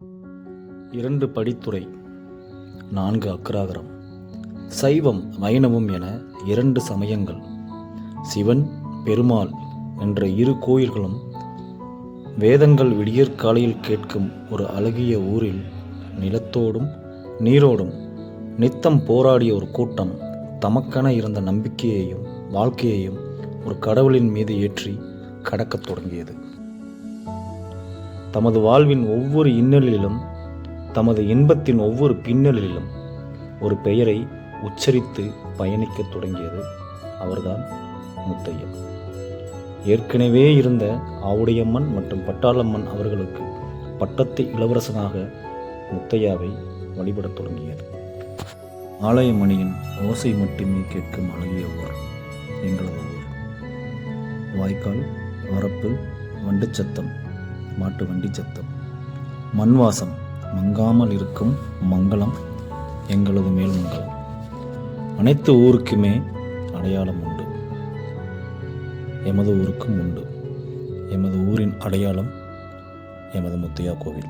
2 படித்துறை, 4 அக்ராகரம். சைவம் வைணவம் என 2 சமயங்கள், சிவன் பெருமாள் என்ற 2 கோயில்களும், வேதங்கள் விடியற்காலையில் கேட்கும் ஒரு அழகிய ஊரில் நிலத்தோடும் நீரோடும் நித்தம் போராடிய ஒரு கூட்டம் தமக்கென இருந்த நம்பிக்கையையும் வாழ்க்கையையும் ஒரு கடவுளின் மீது ஏற்றி கடக்கத் தொடங்கியது. தமது வாழ்வின் ஒவ்வொரு இன்னலிலும், தமது இன்பத்தின் ஒவ்வொரு பின்னலிலும் ஒரு பெயரை உச்சரித்து பயணிக்கத் தொடங்கியது. அவர்தான் முத்தையா. ஏற்கனவே இருந்த ஆவுடையம்மன் மற்றும் பட்டாளம்மன் அவர்களுக்கு பட்டத்து இளவரசனாக முத்தையாவை வழிபடத் தொடங்கியது. ஆலய மணியின் ஓசை மட்டுமே கேட்கும் அழகிய ஊர் எங்களது ஊர். வாய்க்கால், வரப்பு, வண்டு சத்தம், மாட்டு வண்டி சத்தம், மண் வாசம் மங்காமல் இருக்கும் மங்களம் எங்களது மேல்மங்கலம். அனைத்து ஊருக்குமே அடையாளம் உண்டு, எமது ஊருக்கும் உண்டு. எமது ஊரின் அடையாளம் எமது முத்தையா கோவில்.